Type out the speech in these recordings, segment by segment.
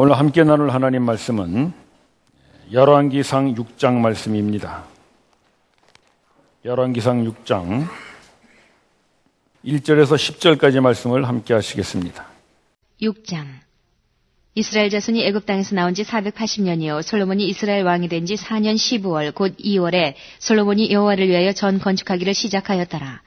오늘 함께 나눌 하나님 말씀은 열왕기상 6장 말씀입니다. 열왕기상 6장 1절에서 10절까지 말씀을 함께 하시겠습니다. 6장. 이스라엘 자손이 애굽 땅에서 나온 지 480년이요 솔로몬이 이스라엘 왕이 된 지 4년 15월 곧 2월에 솔로몬이 여호와를 위하여 전 건축하기를 시작하였더라.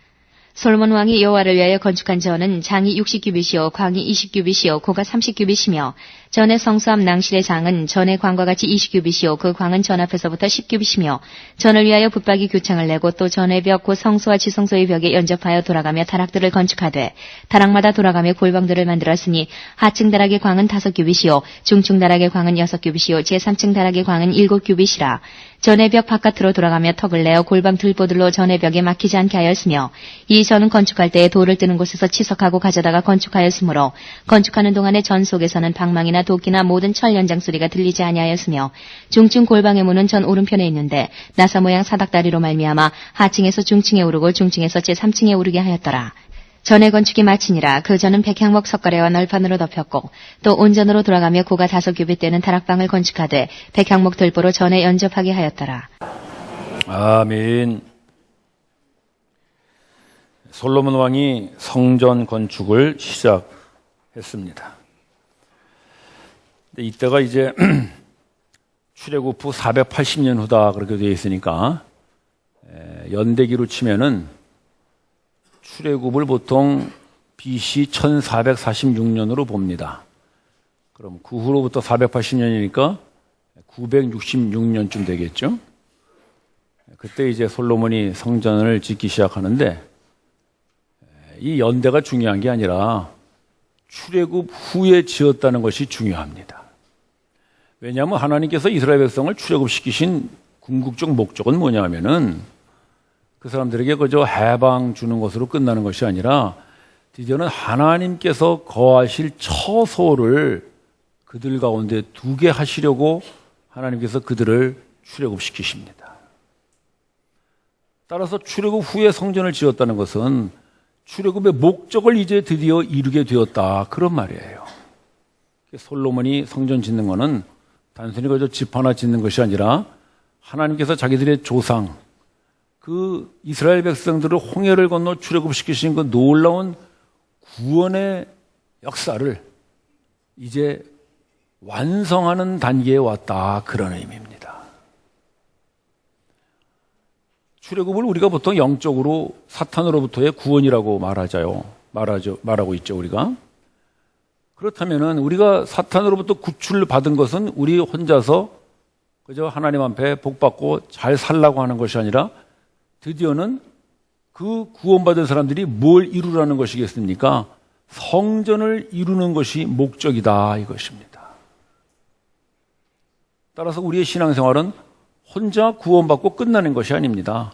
솔로몬 왕이 여호와를 위하여 건축한 전은 장이 60규빗이요 광이 20규빗이요 고가 30규빗이며 전의 성수 앞 낭실의 장은 전의 광과 같이 20규빗이요 그 광은 전 앞에서부터 10규빗이며 전을 위하여 붙박이 교창을 내고 또 전의 벽 곧 성소와 지성소의 벽에 연접하여 돌아가며 다락들을 건축하되 다락마다 돌아가며 골방들을 만들었으니 하층 다락의 광은 5규빗이요 중층 다락의 광은 6규빗이요 제3층 다락의 광은 7규빗이라. 전의 벽 바깥으로 돌아가며 턱을 내어 골방 들보들로 전의 벽에 막히지 않게 하였으며 이 전은 건축할 때에 돌을 뜨는 곳에서 치석하고 가져다가 건축하였으므로 건축하는 동안에 전 속에서는 방망이나 도끼나 모든 철 연장 소리가 들리지 아니하였으며 중층 골방의 문은 전 오른편에 있는데 나사 모양 사닥다리로 말미암아 하층에서 중층에 오르고 중층에서 제3층에 오르게 하였더라. 전의 건축이 마치니라. 그 전은 백향목 석가래와 널판으로 덮였고 또 온전으로 돌아가며 고가 5규빗 되는 다락방을 건축하되 백향목 들보로 전에 연접하게 하였더라. 아멘. 솔로몬 왕이 성전 건축을 시작했습니다. 이때가 이제 출애굽 후 480년 후다 그렇게 되어 있으니까 연대기로 치면은 출애굽을 보통 BC 1446년으로 봅니다. 그럼 그 후로부터 480년이니까 966년쯤 되겠죠. 그때 이제 솔로몬이 성전을 짓기 시작하는데 이 연대가 중요한 게 아니라 출애굽 후에 지었다는 것이 중요합니다. 왜냐하면 하나님께서 이스라엘 백성을 출애굽시키신 궁극적 목적은 뭐냐면은 그 사람들에게 그저 해방 주는 것으로 끝나는 것이 아니라 드디어는 하나님께서 거하실 처소를 그들 가운데 두게 하시려고 하나님께서 그들을 출애굽시키십니다. 따라서 출애굽 후에 성전을 지었다는 것은 출애굽의 목적을 이제 드디어 이루게 되었다 그런 말이에요. 솔로몬이 성전 짓는 것은 단순히 그저 집 하나 짓는 것이 아니라 하나님께서 자기들의 조상 그 이스라엘 백성들을 홍해를 건너 출애굽시키신 그 놀라운 구원의 역사를 이제 완성하는 단계에 왔다 그런 의미입니다. 출애굽을 우리가 보통 영적으로 사탄으로부터의 구원이라고 말하고 있죠 우리가. 그렇다면은 우리가 사탄으로부터 구출을 받은 것은 우리 혼자서 그저 하나님 앞에 복받고 잘 살라고 하는 것이 아니라 드디어는 그 구원받은 사람들이 뭘 이루라는 것이겠습니까? 성전을 이루는 것이 목적이다 이것입니다. 따라서 우리의 신앙생활은 혼자 구원받고 끝나는 것이 아닙니다.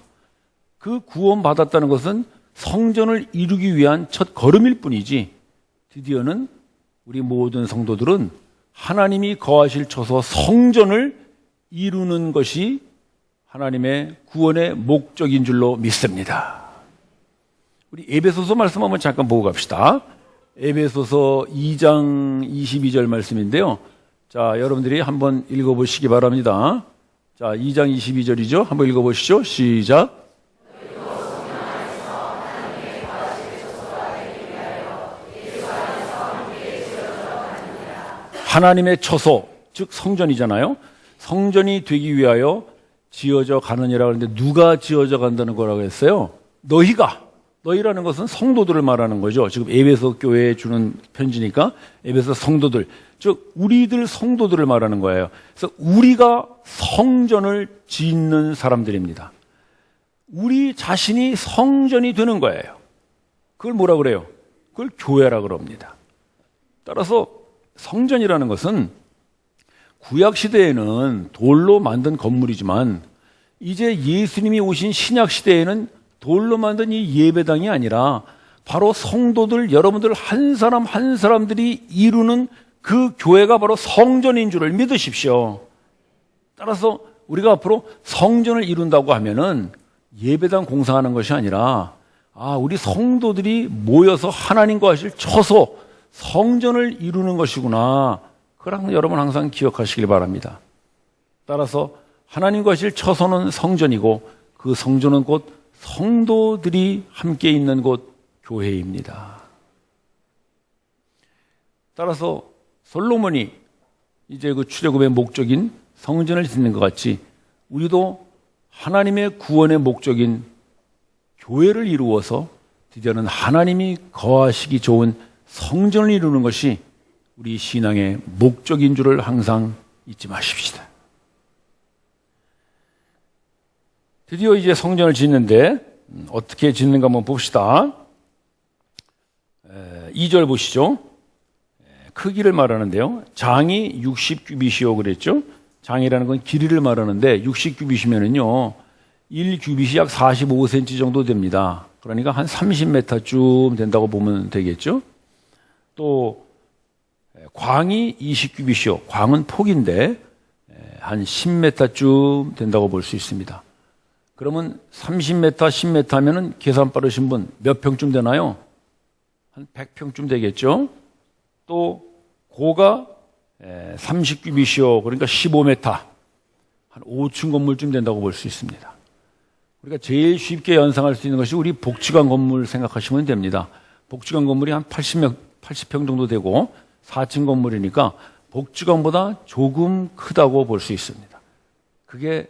그 구원받았다는 것은 성전을 이루기 위한 첫 걸음일 뿐이지 드디어는 우리 모든 성도들은 하나님이 거하실 처소 성전을 이루는 것이 하나님의 구원의 목적인 줄로 믿습니다. 우리 에베소서 말씀 한번 잠깐 보고 갑시다. 에베소서 2장 22절 말씀인데요. 자, 여러분들이 한번 읽어보시기 바랍니다. 자, 2장 22절이죠. 한번 읽어보시죠. 시작. 하나님의 처소, 즉 성전이잖아요. 성전이 되기 위하여 지어져 가느니라 그러는데 누가 지어져 간다는 거라고 했어요? 너희라는 것은 성도들을 말하는 거죠. 지금 에베소 교회에 주는 편지니까 에베소 성도들, 즉 우리들 성도들을 말하는 거예요. 그래서 우리가 성전을 짓는 사람들입니다. 우리 자신이 성전이 되는 거예요. 그걸 뭐라 그래요? 그걸 교회라 그럽니다. 따라서 성전이라는 것은 구약 시대에는 돌로 만든 건물이지만 이제 예수님이 오신 신약 시대에는 돌로 만든 이 예배당이 아니라 바로 성도들 여러분들 한 사람 한 사람들이 이루는 그 교회가 바로 성전인 줄을 믿으십시오. 따라서 우리가 앞으로 성전을 이룬다고 하면은 예배당 공사하는 것이 아니라 우리 성도들이 모여서 하나님과 하실 처소 성전을 이루는 것이구나. 그걸 여러분 항상 기억하시길 바랍니다. 따라서 하나님과 하실 처소는 성전이고 그 성전은 곧 성도들이 함께 있는 곳 교회입니다. 따라서 솔로몬이 이제 그 출애굽의 목적인 성전을 짓는 것 같이 우리도 하나님의 구원의 목적인 교회를 이루어서 드디어는 하나님이 거하시기 좋은 성전을 이루는 것이 우리 신앙의 목적인 줄을 항상 잊지 마십시다. 드디어 이제 성전을 짓는데 어떻게 짓는가 한번 봅시다. 2절 보시죠. 크기를 말하는데요. 장이 60규빗이요 그랬죠. 장이라는 건 길이를 말하는데 60규빗이면은요 1규빗이 약 45cm 정도 됩니다. 그러니까 한 30m쯤 된다고 보면 되겠죠. 또 광이 20규빗이요. 광은 폭인데 한 10m쯤 된다고 볼 수 있습니다. 그러면 30m, 10m 하면은 계산 빠르신 분 몇 평쯤 되나요? 한 100평쯤 되겠죠. 또 고가 30규빗이요. 그러니까 15m. 한 5층 건물쯤 된다고 볼 수 있습니다. 우리가 제일 쉽게 연상할 수 있는 것이 우리 복지관 건물 생각하시면 됩니다. 복지관 건물이 한 80평 정도 되고 4층 건물이니까 복지관보다 조금 크다고 볼 수 있습니다. 그게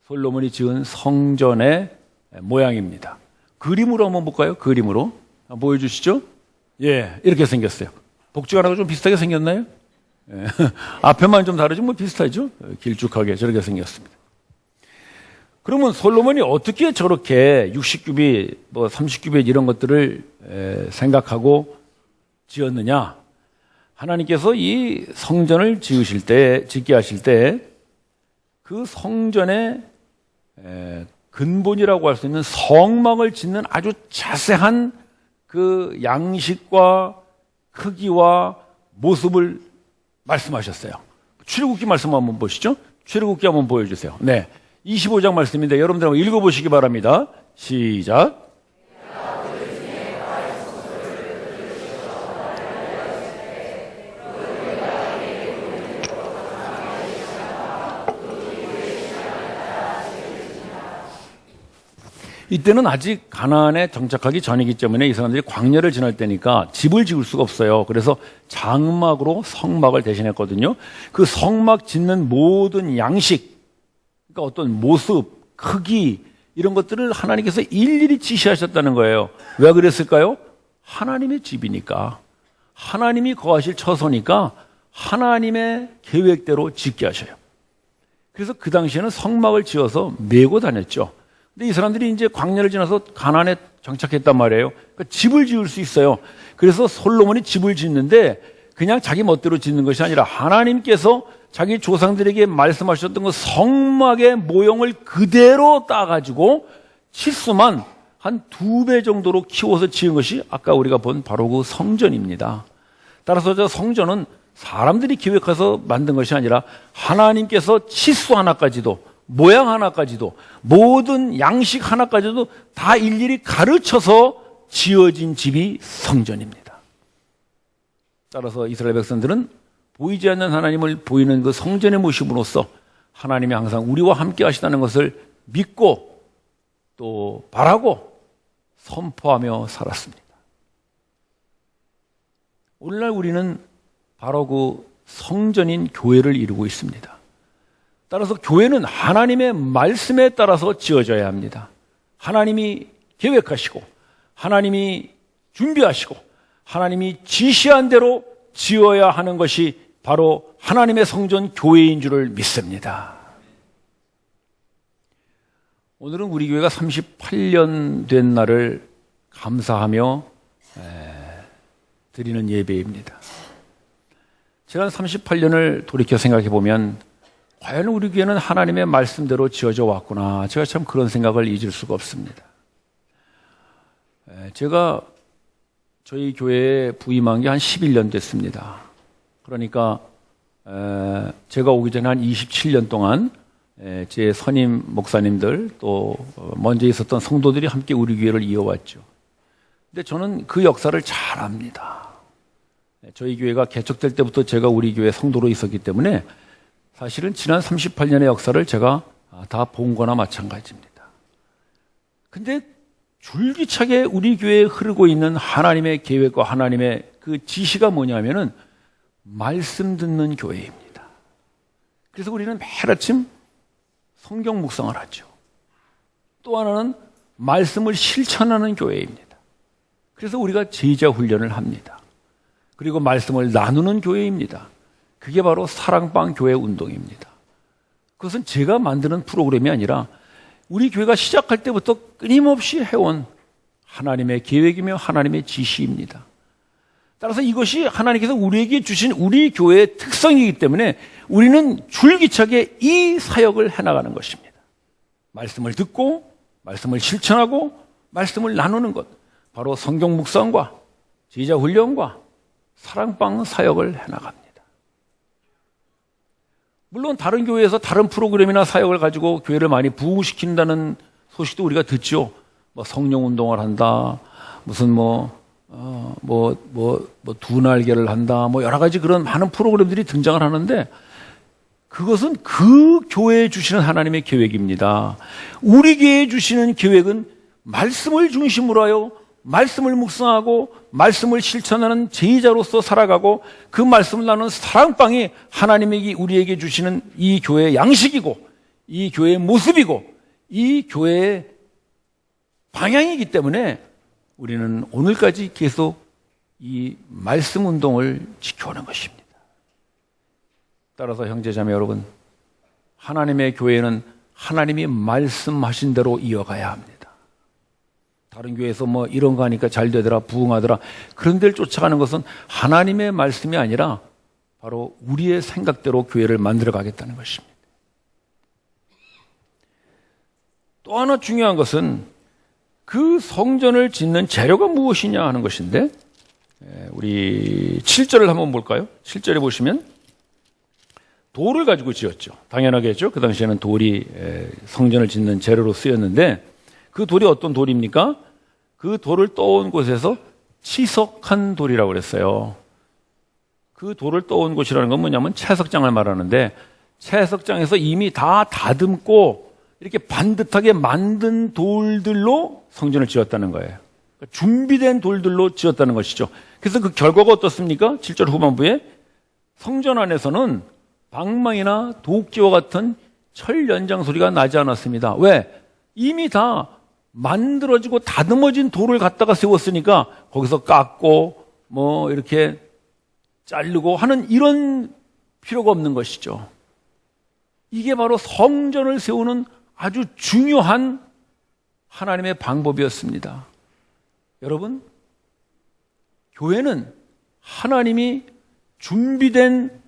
솔로몬이 지은 성전의 모양입니다. 그림으로 한번 볼까요? 그림으로. 한번 보여주시죠. 예, 이렇게 생겼어요. 복지관하고 좀 비슷하게 생겼나요? 예. 앞에만 좀 다르지 뭐 비슷하죠? 길쭉하게 저렇게 생겼습니다. 그러면 솔로몬이 어떻게 저렇게 60규빗, 뭐 30규빗 이런 것들을 생각하고 지었느냐? 하나님께서 이 성전을 짓게 하실 때 그 성전의 근본이라고 할 수 있는 성막을 짓는 아주 자세한 그 양식과 크기와 모습을 말씀하셨어요. 출애굽기 말씀 한번 보시죠. 출애굽기 한번 보여주세요. 네, 25장 말씀인데 여러분들 한번 읽어보시기 바랍니다. 시작. 이때는 아직 가나안에 정착하기 전이기 때문에 이 사람들이 광야를 지날 때니까 집을 지을 수가 없어요. 그래서 장막으로 성막을 대신했거든요. 그 성막 짓는 모든 양식, 그러니까 어떤 모습, 크기 이런 것들을 하나님께서 일일이 지시하셨다는 거예요. 왜 그랬을까요? 하나님의 집이니까, 하나님이 거하실 처소니까 하나님의 계획대로 짓게 하셔요. 그래서 그 당시에는 성막을 지어서 메고 다녔죠. 근데 이 사람들이 이제 광야를 지나서 가나안에 정착했단 말이에요. 그러니까 집을 지을 수 있어요. 그래서 솔로몬이 집을 짓는데 그냥 자기 멋대로 짓는 것이 아니라 하나님께서 자기 조상들에게 말씀하셨던 그 성막의 모형을 그대로 따가지고 치수만 한 2배 정도로 키워서 지은 것이 아까 우리가 본 바로 그 성전입니다. 따라서 저 성전은 사람들이 기획해서 만든 것이 아니라 하나님께서 치수 하나까지도 모양 하나까지도 모든 양식 하나까지도 다 일일이 가르쳐서 지어진 집이 성전입니다. 따라서 이스라엘 백성들은 보이지 않는 하나님을 보이는 그 성전의 모습으로서 하나님이 항상 우리와 함께 하시다는 것을 믿고 또 바라고 선포하며 살았습니다. 오늘날 우리는 바로 그 성전인 교회를 이루고 있습니다. 따라서 교회는 하나님의 말씀에 따라서 지어져야 합니다. 하나님이 계획하시고 하나님이 준비하시고 하나님이 지시한 대로 지어야 하는 것이 바로 하나님의 성전 교회인 줄을 믿습니다. 오늘은 우리 교회가 38년 된 날을 감사하며 드리는 예배입니다. 제가 38년을 돌이켜 생각해 보면 과연 우리 교회는 하나님의 말씀대로 지어져 왔구나. 제가 참 그런 생각을 잊을 수가 없습니다. 제가 저희 교회에 부임한 게 한 11년 됐습니다. 그러니까 제가 오기 전에 한 27년 동안 제 선임 목사님들 또 먼저 있었던 성도들이 함께 우리 교회를 이어왔죠. 근데 저는 그 역사를 잘 압니다. 저희 교회가 개척될 때부터 제가 우리 교회 성도로 있었기 때문에 사실은 지난 38년의 역사를 제가 다 본 거나 마찬가지입니다. 근데 줄기차게 우리 교회에 흐르고 있는 하나님의 계획과 하나님의 그 지시가 뭐냐면은 말씀 듣는 교회입니다. 그래서 우리는 매일 아침 성경 묵상을 하죠. 또 하나는 말씀을 실천하는 교회입니다. 그래서 우리가 제자 훈련을 합니다. 그리고 말씀을 나누는 교회입니다. 그게 바로 사랑방 교회 운동입니다. 그것은 제가 만드는 프로그램이 아니라 우리 교회가 시작할 때부터 끊임없이 해온 하나님의 계획이며 하나님의 지시입니다. 따라서 이것이 하나님께서 우리에게 주신 우리 교회의 특성이기 때문에 우리는 줄기차게 이 사역을 해나가는 것입니다. 말씀을 듣고 말씀을 실천하고 말씀을 나누는 것, 바로 성경 묵상과 제자 훈련과 사랑방 사역을 해나갑니다. 물론 다른 교회에서 다른 프로그램이나 사역을 가지고 교회를 많이 부흥시킨다는 소식도 우리가 듣죠. 뭐 성령 운동을 한다, 무슨 두 날개를 한다, 뭐 여러 가지 그런 많은 프로그램들이 등장을 하는데 그것은 그 교회에 주시는 하나님의 계획입니다. 우리 교회에 주시는 계획은 말씀을 중심으로 하여 말씀을 묵상하고 말씀을 실천하는 제자로서 살아가고 그 말씀을 나누는 사랑방이 하나님이 우리에게 주시는 이 교회의 양식이고 이 교회의 모습이고 이 교회의 방향이기 때문에 우리는 오늘까지 계속 이 말씀 운동을 지켜오는 것입니다. 따라서 형제자매 여러분, 하나님의 교회는 하나님이 말씀하신 대로 이어가야 합니다. 다른 교회에서 뭐 이런 거 하니까 잘 되더라, 부흥하더라, 그런 데를 쫓아가는 것은 하나님의 말씀이 아니라 바로 우리의 생각대로 교회를 만들어 가겠다는 것입니다. 또 하나 중요한 것은 그 성전을 짓는 재료가 무엇이냐 하는 것인데, 우리 7절을 한번 볼까요? 7절에 보시면 돌을 가지고 지었죠. 당연하겠죠. 그 당시에는 돌이 성전을 짓는 재료로 쓰였는데 그 돌이 어떤 돌입니까? 그 돌을 떠온 곳에서 치석한 돌이라고 그랬어요. 그 돌을 떠온 곳이라는 건 뭐냐면 채석장을 말하는데, 채석장에서 이미 다 다듬고 이렇게 반듯하게 만든 돌들로 성전을 지었다는 거예요. 그러니까 준비된 돌들로 지었다는 것이죠. 그래서 그 결과가 어떻습니까? 7절 후반부에 성전 안에서는 방망이나 도끼와 같은 철 연장 소리가 나지 않았습니다. 왜? 이미 다 만들어지고 다듬어진 돌을 갖다가 세웠으니까 거기서 깎고 뭐 이렇게 자르고 하는 이런 필요가 없는 것이죠. 이게 바로 성전을 세우는 아주 중요한 하나님의 방법이었습니다. 여러분, 교회는 하나님이 준비된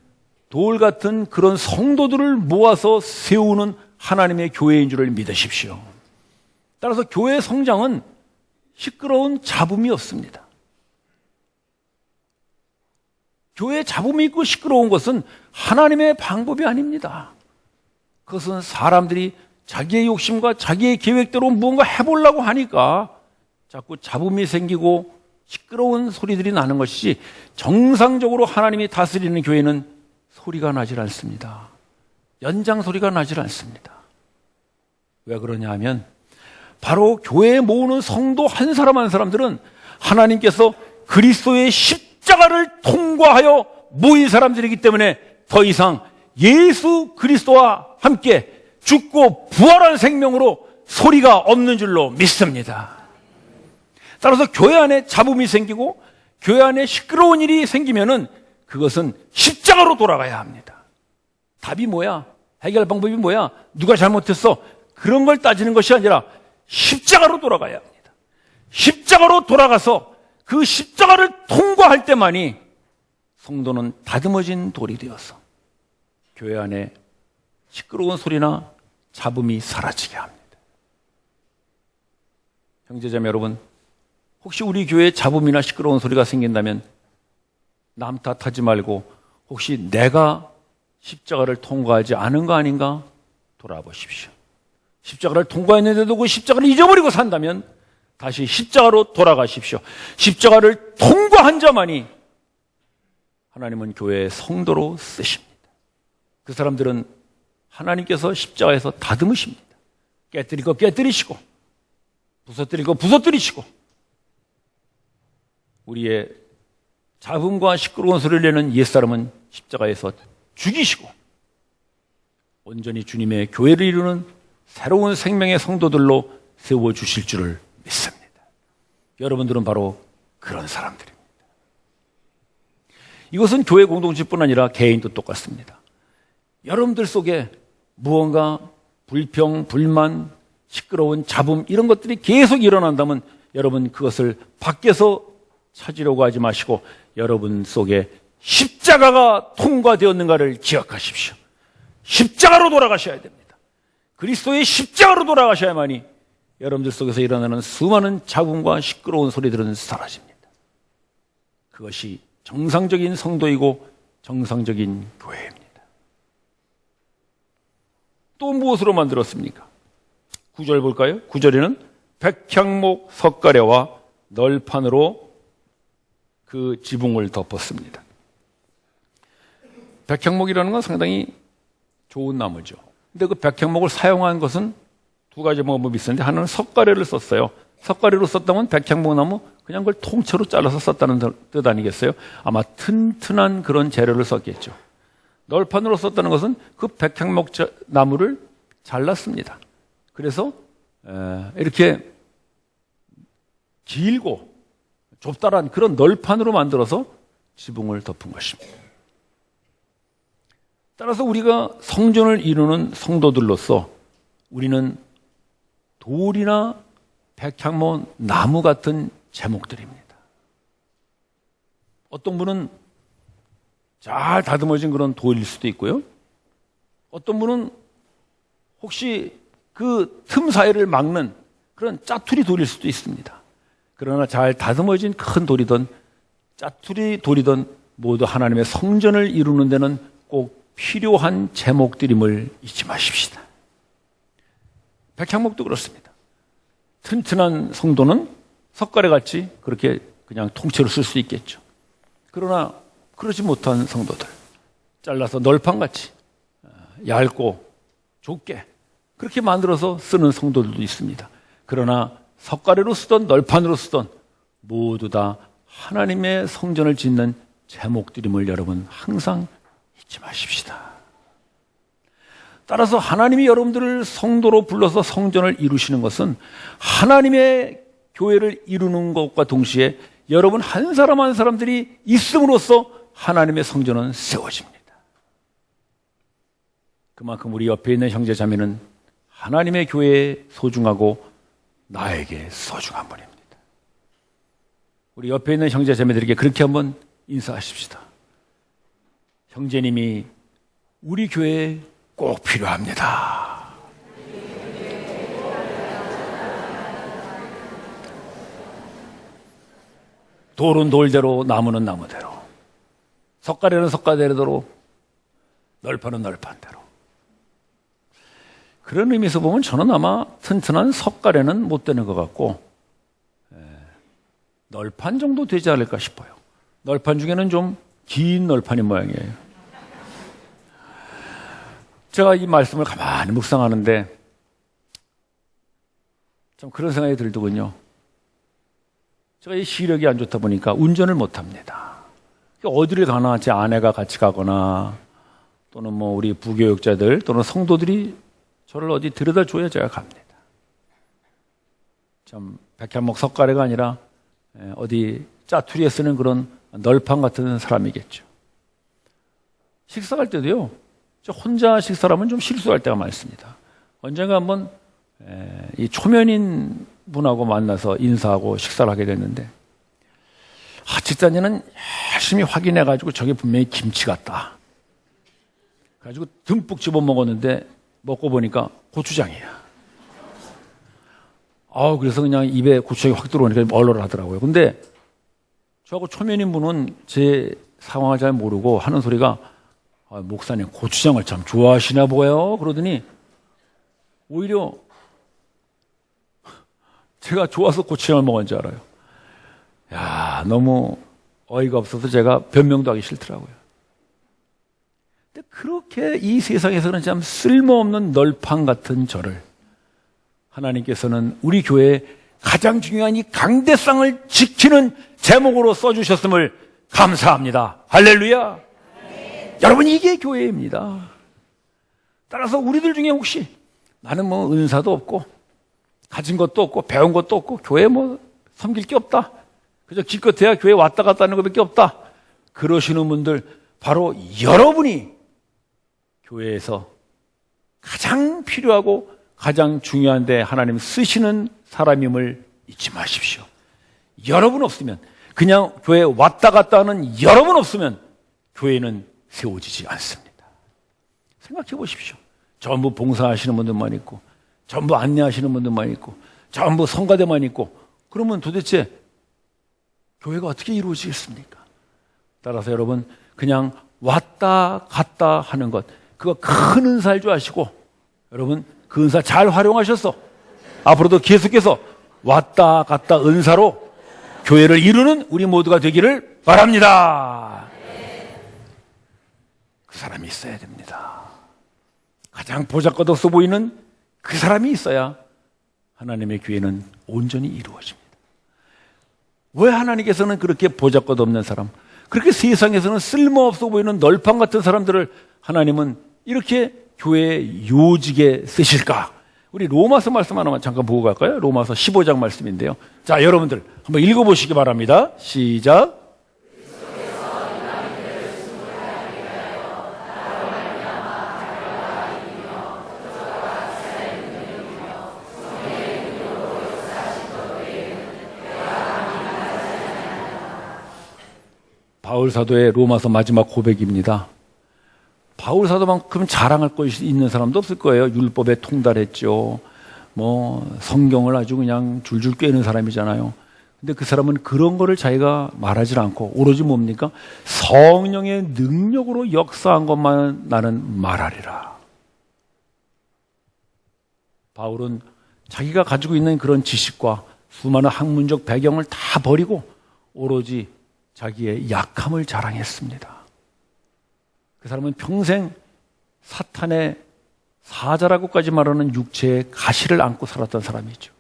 돌 같은 그런 성도들을 모아서 세우는 하나님의 교회인 줄을 믿으십시오. 따라서 교회 성장은 시끄러운 잡음이 없습니다. 교회에 잡음이 있고 시끄러운 것은 하나님의 방법이 아닙니다. 그것은 사람들이 자기의 욕심과 자기의 계획대로 무언가 해보려고 하니까 자꾸 잡음이 생기고 시끄러운 소리들이 나는 것이지, 정상적으로 하나님이 다스리는 교회는 소리가 나질 않습니다. 연장 소리가 나질 않습니다. 왜 그러냐 하면 바로 교회에 모으는 성도 한 사람 한 사람들은 하나님께서 그리스도의 십자가를 통과하여 모인 사람들이기 때문에 더 이상 예수 그리스도와 함께 죽고 부활한 생명으로 소리가 없는 줄로 믿습니다. 따라서 교회 안에 잡음이 생기고 교회 안에 시끄러운 일이 생기면은 그것은 십자가로 돌아가야 합니다. 답이 뭐야? 해결 방법이 뭐야? 누가 잘못했어? 그런 걸 따지는 것이 아니라 십자가로 돌아가야 합니다. 십자가로 돌아가서 그 십자가를 통과할 때만이 성도는 다듬어진 돌이 되어서 교회 안에 시끄러운 소리나 잡음이 사라지게 합니다. 형제자매 여러분, 혹시 우리 교회에 잡음이나 시끄러운 소리가 생긴다면 남 탓하지 말고 혹시 내가 십자가를 통과하지 않은 거 아닌가 돌아보십시오. 십자가를 통과했는데도 그 십자가를 잊어버리고 산다면 다시 십자가로 돌아가십시오. 십자가를 통과한 자만이 하나님은 교회의 성도로 쓰십니다. 그 사람들은 하나님께서 십자가에서 다듬으십니다. 깨뜨릴 거 깨뜨리시고 부서뜨릴 거 부서뜨리시고 우리의 잡음과 시끄러운 소리를 내는 옛사람은 십자가에서 죽이시고 온전히 주님의 교회를 이루는 새로운 생명의 성도들로 세워주실 줄을 믿습니다. 여러분들은 바로 그런 사람들입니다. 이것은 교회 공동체뿐 아니라 개인도 똑같습니다. 여러분들 속에 무언가 불평, 불만, 시끄러운 잡음 이런 것들이 계속 일어난다면 여러분 그것을 밖에서 찾으려고 하지 마시고 여러분 속에 십자가가 통과되었는가를 기억하십시오. 십자가로 돌아가셔야 됩니다. 그리스도의 십자가로 돌아가셔야만이 여러분들 속에서 일어나는 수많은 잡음과 시끄러운 소리들은 사라집니다. 그것이 정상적인 성도이고 정상적인 교회입니다. 또 무엇으로 만들었습니까? 9절 볼까요? 9절에는 백향목 석가래와 널판으로 그 지붕을 덮었습니다. 백향목이라는 건 상당히 좋은 나무죠. 근데 그 백향목을 사용한 것은 두 가지 방법이 있었는데 하나는 석가래를 썼어요. 석가래로 썼다면 백향목 나무 그냥 그걸 통째로 잘라서 썼다는 뜻 아니겠어요? 아마 튼튼한 그런 재료를 썼겠죠. 널판으로 썼다는 것은 그 백향목 나무를 잘랐습니다. 그래서 이렇게 길고 좁다란 그런 널판으로 만들어서 지붕을 덮은 것입니다. 따라서 우리가 성전을 이루는 성도들로서 우리는 돌이나 백향목 나무 같은 제목들입니다. 어떤 분은 잘 다듬어진 그런 돌일 수도 있고요. 어떤 분은 혹시 그 틈 사이를 막는 그런 짜투리 돌일 수도 있습니다. 그러나 잘 다듬어진 큰 돌이든 짜투리 돌이든 모두 하나님의 성전을 이루는 데는 꼭 필요한 제목들임을 잊지 마십시다. 백향목도 그렇습니다. 튼튼한 성도는 석가래같이 그렇게 그냥 통째로 쓸 수 있겠죠. 그러나 그렇지 못한 성도들, 잘라서 널판같이 얇고 좁게 그렇게 만들어서 쓰는 성도들도 있습니다. 그러나 석가래로 쓰던 널판으로 쓰던 모두 다 하나님의 성전을 짓는 제목들임을 여러분 항상 잊지 마십시다. 따라서 하나님이 여러분들을 성도로 불러서 성전을 이루시는 것은 하나님의 교회를 이루는 것과 동시에 여러분 한 사람 한 사람들이 있음으로써 하나님의 성전은 세워집니다. 그만큼 우리 옆에 있는 형제 자매는 하나님의 교회에 소중하고 나에게 소중한 분입니다. 우리 옆에 있는 형제 자매들에게 그렇게 한번 인사하십시다. 형제님이 우리 교회에 꼭 필요합니다. 돌은 돌대로, 나무는 나무대로, 석가래는 석가래대로, 널판은 널판대로. 그런 의미에서 보면 저는 아마 튼튼한 석가래는 못 되는 것 같고 널판 정도 되지 않을까 싶어요. 널판 중에는 좀 긴 널판인 모양이에요. 제가 이 말씀을 가만히 묵상하는데 좀 그런 생각이 들더군요. 제가 이 시력이 안 좋다 보니까 운전을 못 합니다. 어디를 가나 제 아내가 같이 가거나 또는 뭐 우리 부교육자들 또는 성도들이 저를 어디 데려다 줘야 제가 갑니다. 참 백향목 석가래가 아니라 어디 짜투리에 쓰는 그런 널판 같은 사람이겠죠. 식사할 때도요. 저 혼자 식사를 하면 좀 실수할 때가 많습니다. 언젠가 한번 이 초면인 분하고 만나서 인사하고 식사를 하게 됐는데 집사님은 열심히 확인해가지고 저게 분명히 김치 같다. 그래가지고 듬뿍 집어 먹었는데 먹고 보니까 고추장이야. 그래서 그냥 입에 고추장이 확 들어오니까 얼얼 하더라고요. 근데 저하고 초면인 분은 제 상황을 잘 모르고 하는 소리가 목사님 고추장을 참 좋아하시나 보여요. 그러더니 오히려 제가 좋아서 고추장을 먹은 줄 알아요. 야, 너무 어이가 없어서 제가 변명도 하기 싫더라고요. 근데 그렇게 이 세상에서는 참 쓸모없는 널판 같은 저를 하나님께서는 우리 교회에 가장 중요한 이 강대상을 지키는 제목으로 써주셨음을 감사합니다. 할렐루야. 여러분, 이게 교회입니다. 따라서 우리들 중에 혹시 나는 뭐 은사도 없고 가진 것도 없고 배운 것도 없고 교회 뭐 섬길 게 없다, 그저 기껏해야 교회 왔다 갔다 하는 것밖에 없다, 그러시는 분들, 바로 여러분이 교회에서 가장 필요하고 가장 중요한데 하나님 쓰시는 사람임을 잊지 마십시오. 여러분 없으면, 그냥 교회에 왔다 갔다 하는 여러분 없으면 교회는 세워지지 않습니다. 생각해 보십시오. 전부 봉사하시는 분들만 있고, 전부 안내하시는 분들만 있고, 전부 성가대만 있고, 그러면 도대체 교회가 어떻게 이루어지겠습니까? 따라서 여러분, 그냥 왔다 갔다 하는 것, 그거 큰 은사일 줄 아시고, 여러분 그 은사 잘 활용하셔서 앞으로도 계속해서 왔다 갔다 은사로 교회를 이루는 우리 모두가 되기를 바랍니다. 그 사람이 있어야 됩니다. 가장 보잘것없어 보이는 그 사람이 있어야 하나님의 교회는 온전히 이루어집니다. 왜 하나님께서는 그렇게 보잘것없는 사람, 그렇게 세상에서는 쓸모없어 보이는 널판 같은 사람들을 하나님은 이렇게 교회에 요직에 쓰실까? 우리 로마서 말씀 하나만 잠깐 보고 갈까요? 로마서 15장 말씀인데요. 자, 여러분들 한번 읽어보시기 바랍니다. 시작. 바울 사도의 로마서 마지막 고백입니다. 바울 사도만큼 자랑할 것이 있는 사람도 없을 거예요. 율법에 통달했죠. 뭐 성경을 아주 그냥 줄줄 꿰는 사람이잖아요. 근데 그 사람은 그런 거를 자기가 말하지 않고 오로지 뭡니까? 성령의 능력으로 역사한 것만 나는 말하리라. 바울은 자기가 가지고 있는 그런 지식과 수많은 학문적 배경을 다 버리고 오로지 자기의 약함을 자랑했습니다. 그 사람은 평생 사탄의 사자라고까지 말하는 육체의 가시를 안고 살았던 사람이죠.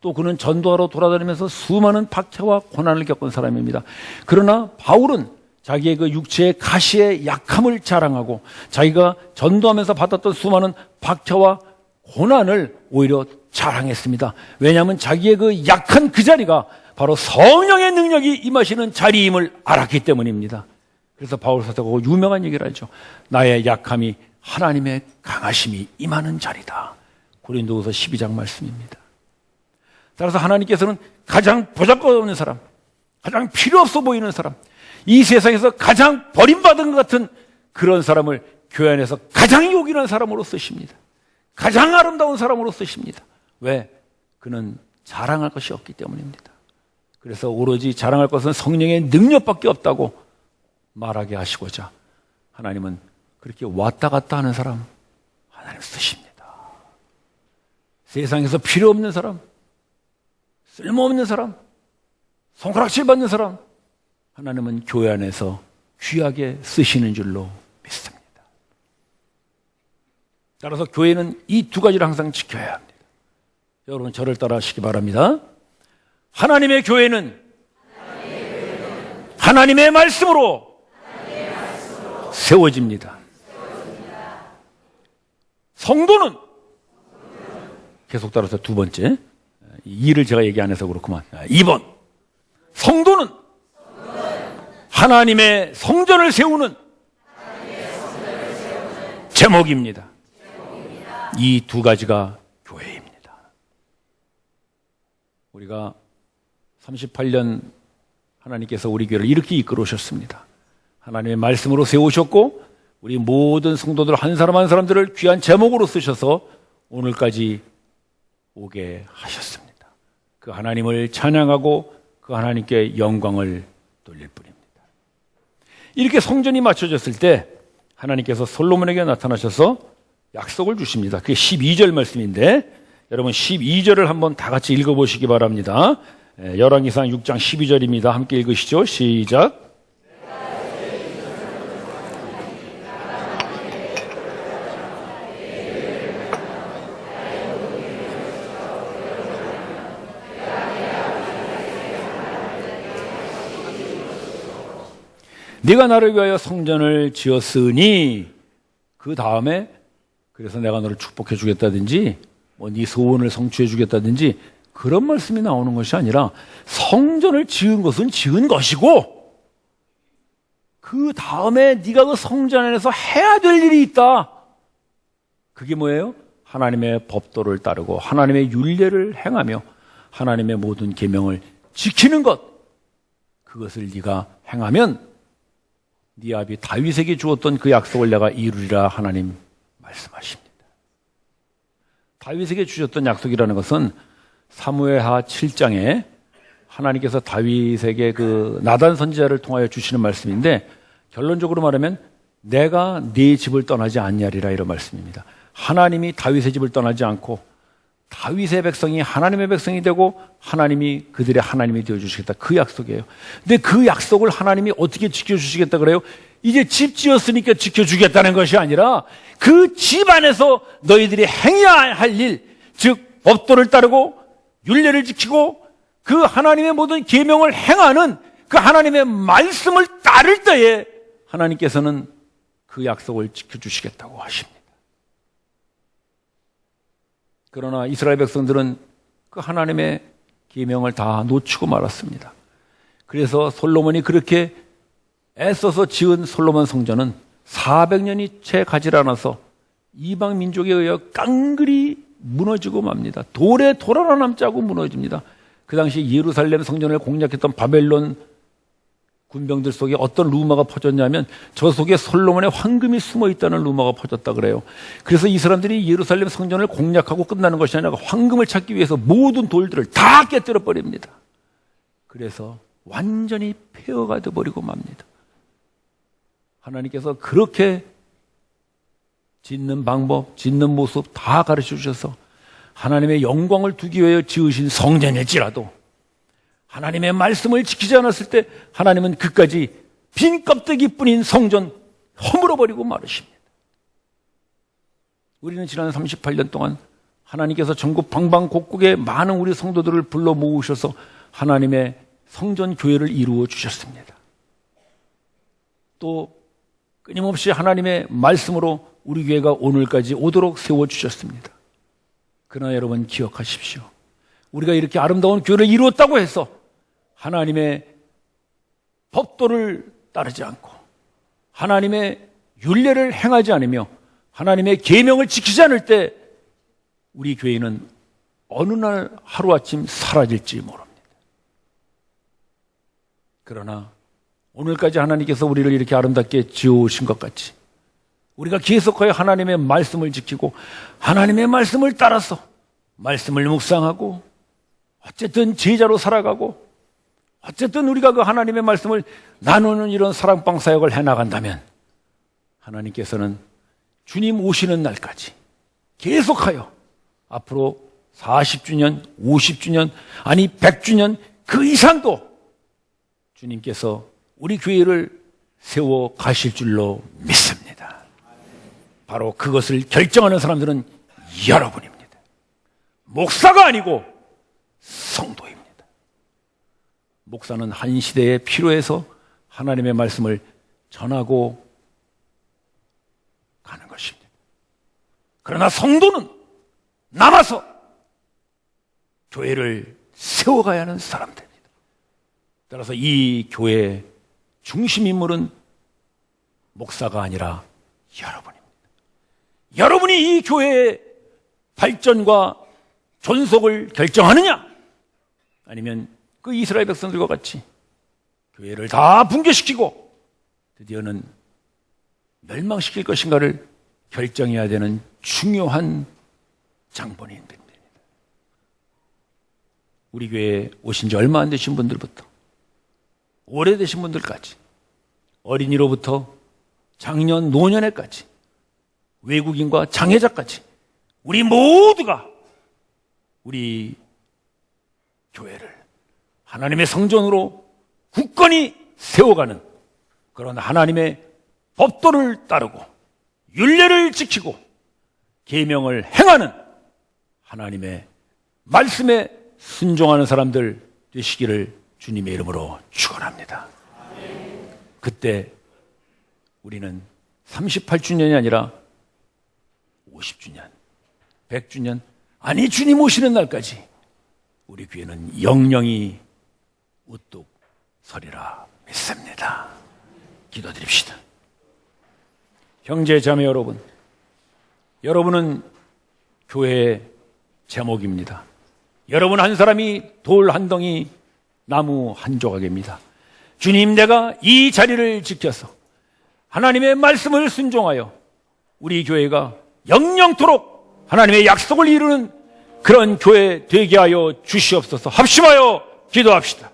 또 그는 전도하러 돌아다니면서 수많은 박해와 고난을 겪은 사람입니다. 그러나 바울은 자기의 그 육체의 가시의 약함을 자랑하고 자기가 전도하면서 받았던 수많은 박해와 고난을 오히려 자랑했습니다. 왜냐하면 자기의 그 약한 그 자리가 바로 성령의 능력이 임하시는 자리임을 알았기 때문입니다. 그래서 바울 사도가 유명한 얘기를 하죠. 나의 약함이 하나님의 강하심이 임하는 자리다. 고린도후서 12장 말씀입니다. 따라서 하나님께서는 가장 보잘것없는 사람, 가장 필요 없어 보이는 사람, 이 세상에서 가장 버림받은 것 같은 그런 사람을 교회 안에서 가장 요긴한 사람으로 쓰십니다. 가장 아름다운 사람으로 쓰십니다. 왜? 그는 자랑할 것이 없기 때문입니다. 그래서 오로지 자랑할 것은 성령의 능력밖에 없다고 말하게 하시고자 하나님은 그렇게 왔다 갔다 하는 사람 하나님 쓰십니다. 세상에서 필요 없는 사람, 쓸모없는 사람, 손가락질 받는 사람 하나님은 교회 안에서 귀하게 쓰시는 줄로 믿습니다. 따라서 교회는 이 두 가지를 항상 지켜야 합니다. 여러분 저를 따라 하시기 바랍니다. 하나님의 교회는 하나님의 말씀으로 세워집니다. 성도는 계속 따라서 두 번째, 이를 제가 얘기 안 해서 그렇구만. 2번, 성도는 하나님의 성전을 세우는 제목입니다. 이 두 가지가 교회입니다. 우리가 38년 하나님께서 우리 교회를 이렇게 이끌어 오셨습니다. 하나님의 말씀으로 세우셨고 우리 모든 성도들 한 사람 한 사람들을 귀한 제목으로 쓰셔서 오늘까지 오게 하셨습니다. 그 하나님을 찬양하고 그 하나님께 영광을 돌릴 뿐입니다. 이렇게 성전이 맞춰졌을 때 하나님께서 솔로몬에게 나타나셔서 약속을 주십니다. 그게 12절 말씀인데 여러분 12절을 한번 다 같이 읽어보시기 바랍니다. 열왕기상 6장 12절입니다. 함께 읽으시죠. 시작. 네가 나를 위하여 성전을 지었으니, 그 다음에 그래서 내가 너를 축복해 주겠다든지 네 소원을 성취해 주겠다든지 그런 말씀이 나오는 것이 아니라, 성전을 지은 것은 지은 것이고 그 다음에 네가 그 성전 안에서 해야 될 일이 있다. 그게 뭐예요? 하나님의 법도를 따르고 하나님의 율례를 행하며 하나님의 모든 계명을 지키는 것. 그것을 네가 행하면 네 아비 다윗에게 주었던 그 약속을 내가 이루리라 하나님 말씀하십니다. 다윗에게 주셨던 약속이라는 것은 사무엘하 7장에 하나님께서 다윗에게 그 나단 선지자를 통하여 주시는 말씀인데, 결론적으로 말하면 내가 네 집을 떠나지 않냐리라, 이런 말씀입니다. 하나님이 다윗의 집을 떠나지 않고 다윗의 백성이 하나님의 백성이 되고 하나님이 그들의 하나님이 되어주시겠다, 그 약속이에요. 근데 그 약속을 하나님이 어떻게 지켜주시겠다 그래요? 이제 집 지었으니까 지켜주겠다는 것이 아니라 그 집 안에서 너희들이 행해야 할 일, 즉 법도를 따르고 율례를 지키고 그 하나님의 모든 계명을 행하는 그 하나님의 말씀을 따를 때에 하나님께서는 그 약속을 지켜주시겠다고 하십니다. 그러나 이스라엘 백성들은 그 하나님의 계명을 다 놓치고 말았습니다. 그래서 솔로몬이 그렇게 애써서 지은 솔로몬 성전은 400년이 채 가지 않아서 이방 민족에 의해 깡그리 무너지고 맙니다. 돌에 돌 하나 남지 않고 무너집니다. 그 당시 예루살렘 성전을 공략했던 바벨론 군병들 속에 어떤 루머가 퍼졌냐면, 저 속에 솔로몬의 황금이 숨어 있다는 루머가 퍼졌다 그래요. 그래서 이 사람들이 예루살렘 성전을 공략하고 끝나는 것이 아니라 황금을 찾기 위해서 모든 돌들을 다 깨뜨려 버립니다. 그래서 완전히 폐허가 되어버리고 맙니다. 하나님께서 그렇게 짓는 방법, 짓는 모습 다 가르쳐 주셔서 하나님의 영광을 두기 위해 지으신 성전일지라도 하나님의 말씀을 지키지 않았을 때 하나님은 그까지 빈 껍데기뿐인 성전 허물어버리고 마르십니다. 우리는 지난 38년 동안 하나님께서 전국 방방곡곡에 많은 우리 성도들을 불러 모으셔서 하나님의 성전 교회를 이루어 주셨습니다. 또 끊임없이 하나님의 말씀으로 우리 교회가 오늘까지 오도록 세워주셨습니다. 그러나 여러분 기억하십시오. 우리가 이렇게 아름다운 교회를 이루었다고 해서 하나님의 법도를 따르지 않고 하나님의 율례를 행하지 않으며 하나님의 계명을 지키지 않을 때 우리 교회는 어느 날 하루아침 사라질지 모릅니다. 그러나 오늘까지 하나님께서 우리를 이렇게 아름답게 지어오신 것 같이 우리가 계속하여 하나님의 말씀을 지키고 하나님의 말씀을 따라서 말씀을 묵상하고 어쨌든 제자로 살아가고 어쨌든 우리가 그 하나님의 말씀을 나누는 이런 사랑방 사역을 해나간다면 하나님께서는 주님 오시는 날까지 계속하여 앞으로 40주년, 50주년, 아니 100주년 그 이상도 주님께서 우리 교회를 세워 가실 줄로 믿습니다. 바로 그것을 결정하는 사람들은 여러분입니다. 목사가 아니고 성도입니다. 목사는 한 시대에 필요해서 하나님의 말씀을 전하고 가는 것입니다. 그러나 성도는 남아서 교회를 세워가야 하는 사람들입니다. 따라서 이 교회의 중심 인물은 목사가 아니라 여러분입니다. 여러분이 이 교회의 발전과 존속을 결정하느냐? 아니면 그 이스라엘 백성들과 같이 교회를 다 붕괴시키고 드디어는 멸망시킬 것인가를 결정해야 되는 중요한 장본인들입니다. 우리 교회에 오신 지 얼마 안 되신 분들부터 오래되신 분들까지 어린이로부터 장년, 노년에까지 외국인과 장애자까지 우리 모두가 우리 교회를 하나님의 성전으로 굳건히 세워가는 그런 하나님의 법도를 따르고 율례를 지키고 계명을 행하는 하나님의 말씀에 순종하는 사람들 되시기를 주님의 이름으로 축원합니다. 그때 우리는 38주년이 아니라 50주년, 100주년, 아니 주님 오시는 날까지 우리 귀에는 영영이 우뚝 서리라 믿습니다. 기도드립시다. 형제 자매 여러분, 여러분은 교회의 제목입니다. 여러분 한 사람이 돌 한 덩이, 나무 한 조각입니다. 주님, 내가 이 자리를 지켜서 하나님의 말씀을 순종하여 우리 교회가 영영토록 하나님의 약속을 이루는 그런 교회 되게 하여 주시옵소서. 합심하여 기도합시다.